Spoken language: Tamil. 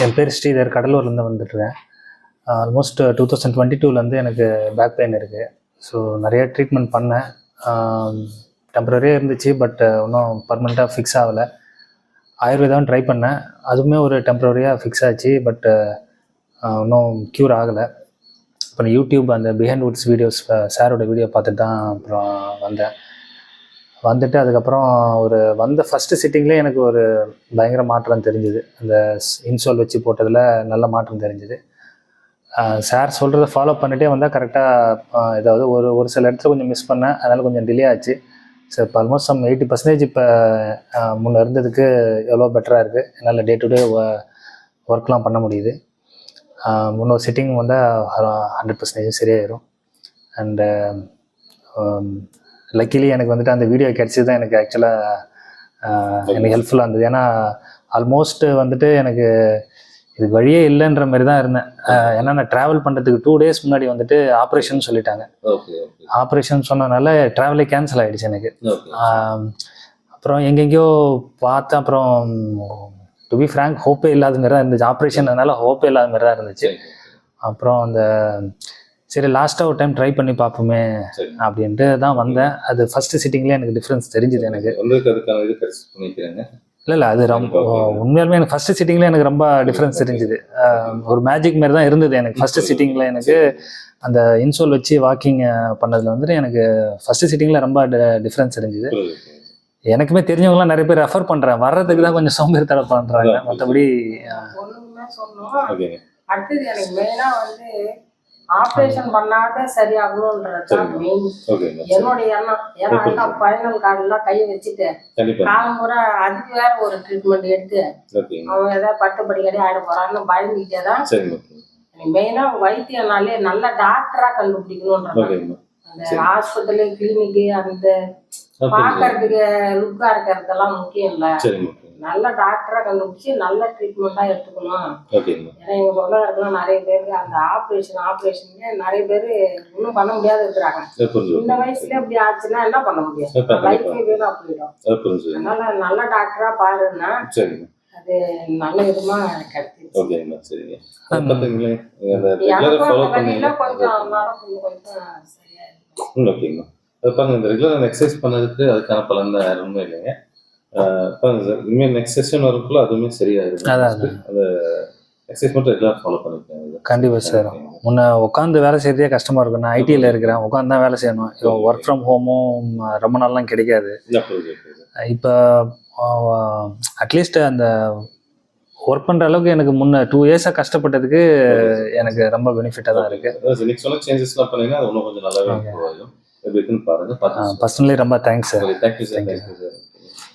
என் பேர் ஸ்ரீதர், கடலூர்லேருந்து வந்துட்டுருக்கேன். ஆல்மோஸ்ட் 2022லேருந்து எனக்கு பேக் பெயின் இருக்குது. ஸோ நிறைய ட்ரீட்மெண்ட் பண்ணேன். டெம்பரரியாக இருந்துச்சு, பட் இன்னும் பர்மனெண்ட்டாக ஃபிக்ஸ் ஆகலை. ஆயுர்வேதாவும் ட்ரை பண்ணேன், அதுவுமே ஒரு டெம்பரரியாக ஃபிக்ஸ் ஆச்சு, பட் இன்னும் க்யூர் ஆகலை. அப்புறம் யூடியூப் அந்த பிஹைண்ட் வுட்ஸ் வீடியோஸ் சாரோட வீடியோ பார்த்துட்டு தான் அப்புறம் வந்துட்டு அதுக்கப்புறம் வந்த ஃபஸ்ட்டு சிட்டிங்லேயே எனக்கு ஒரு பயங்கர மாற்றம் தெரிஞ்சுது. அந்த இன்சோல் வச்சு போட்டதில் நல்ல மாற்றம் தெரிஞ்சுது. சார் சொல்கிறத ஃபாலோ பண்ணிகிட்டே வந்தால் கரெக்டாக ஏதாவது ஒரு சில இடத்துல கொஞ்சம் மிஸ் பண்ணேன், அதனால் கொஞ்சம் டிலே ஆச்சு. ஸோ இப்போ ஆல்மோஸ்ட் 80% இப்போ முன்னே இருந்ததுக்கு எவ்வளோ பெட்டராக இருக்குது. என்னால் டே டு டே ஒர்க்லாம் பண்ண முடியுது. முன்னொரு சிட்டிங் வந்தால் 100% சரியாயிடும். அண்டு லக்கிலி எனக்கு வந்துட்டு அந்த வீடியோ கிடச்சது தான் எனக்கு ஆக்சுவலாக எனக்கு ஹெல்ப்ஃபுல்லாக இருந்தது. ஏன்னா ஆல்மோஸ்ட் வந்துட்டு எனக்கு இது வழியே இல்லைன்ற மாதிரி தான் இருந்தேன். ஏன்னா நான் ட்ராவல் பண்ணுறதுக்கு 2 days முன்னாடி வந்துட்டு ஆப்ரேஷன் சொல்லிட்டாங்க. ஆப்ரேஷன் சொன்னதுனால ட்ராவலே கேன்சல் ஆகிடுச்சு எனக்கு. அப்புறம் எங்கெங்கேயோ பார்த்தேன். அப்புறம் டு பி ஃப்ராங்க் ஹோப்பே இல்லாத மாதிரி தான் இருந்துச்சு. ஆப்ரேஷன் அதனால ஹோப்பே இல்லாத மாதிரி தான் இருந்துச்சு. அப்புறம் சரி லாஸ்ட்டாக ஒரு டைம் ட்ரை பண்ணி பார்ப்போமே அப்படின்ட்டு தான் வந்தேன். அது ஃபஸ்ட்டு சிட்டிங்லேயே எனக்கு டிஃப்ரென்ஸ் தெரிஞ்சுது. எனக்கு இல்லை அது ரொம்ப உண்மையாலுமே எனக்கு ஃபஸ்ட்டு சிட்டிங்கில் எனக்கு ரொம்ப டிஃப்ரென்ஸ் தெரிஞ்சுது. ஒரு மேஜிக் மாதிரி தான் இருந்தது எனக்கு ஃபஸ்ட்டு சிட்டிங்கில். எனக்கு அந்த இன்சோல் வச்சு வாக்கிங் பண்ணதில் வந்துட்டு எனக்கு ஃபஸ்ட்டு சிட்டிங்கில் ரொம்ப டிஃப்ரென்ஸ் தெரிஞ்சுது. எனக்குமே தெரிஞ்சவங்களாம் நிறைய பேர் ரெஃபர் பண்ணுறேன், வர்றதுக்கு தான் கொஞ்சம் சோம்பேறித்தலை பண்ணுறாங்க. மற்றபடி அடுத்தது எனக்கு மெயினாக வந்து ஆப்ரேஷன் பண்ணாத சரியாகணும்ன்றது மெயின் என்னுடைய எண்ணம். ஏன்னா ஃபைனல் கார்டுலாம் கையை வச்சுட்டு காலமுறை அதுக்கு வேற ஒரு ட்ரீட்மெண்ட் எடுத்து அவங்க ஏதாவது பட்டுப்படிக்கடி ஆகிட போறான்னு பயந்துக்கிட்டே தான் எனக்கு மெயினாக வைத்தியனாலே நல்ல டாக்டரா கண்டுபிடிக்கணும்ன்றது. அந்த ஹாஸ்பிட்டலு கிளினிக்கு அந்த பார்க்கறதுக்கு லுக்கா இருக்கிறதெல்லாம் முக்கியம் இல்லை. நல்ல டாக்டரா கண்டுபிடிச்சி நல்ல ட்ரீட்மெண்டா எடுத்துக்கணும். ஏன்னா எங்க சொந்தக்காரங்களாம் நிறைய பேருக்கு அந்த ஆப்ரேஷன் நிறைய பேர் இன்னும் பண்ண முடியாது இருக்கிறாங்க. இந்த வயசுல இப்படி ஆச்சுன்னா என்ன பண்ண முடியாது, லைஃபே வீணா போயிடும். அதனால நல்ல டாக்டரா பாருன்னா அது நல்ல விதமா கிடைச்சிருச்சு. கொஞ்சம் சரியா இருக்கும். இந்த ரெகுலர் எக்ஸசைஸ் பண்ணதுக்கு அதுக்கான பலன் தான் வேற ஒன்றும் இல்லைங்க. இனிமேல் நெக்ஸ்ட் செஷன் வரக்குள்ள அதுவுமே சரியாயிடும். அது எக்ஸசைஸ் மட்டும் ரெகுலர் ஃபாலோ பண்ணிக்கோங்க. கண்டிப்பாக சார். முன்ன உட்காந்து வேலை செய்யறதே கஷ்டமாக இருக்கும். நான் ஐடியில் இருக்கிறேன், உட்காந்து தான் வேலை செய்யணும். இப்போ ஒர்க் ஃப்ரம் ஹோமும் ரொம்ப நாள்லாம் கிடைக்காது. இப்போ அட்லீஸ்ட் அந்த ஒர்க் பண்ணுற அளவுக்கு எனக்கு முன்ன 2 years கஷ்டப்பட்டதுக்கு எனக்கு ரொம்ப பெனிஃபிட்டாக தான் இருக்குது. இன்னைக்கு சொன்ன சேஞ்சஸ்லாம் பண்ணீங்கன்னா அது இன்னும் கொஞ்சம் நல்லாவே இருக்கும். பாருங்க. பர்சனலி ரொம்ப தேங்க்ஸ் சார். Thank you sir.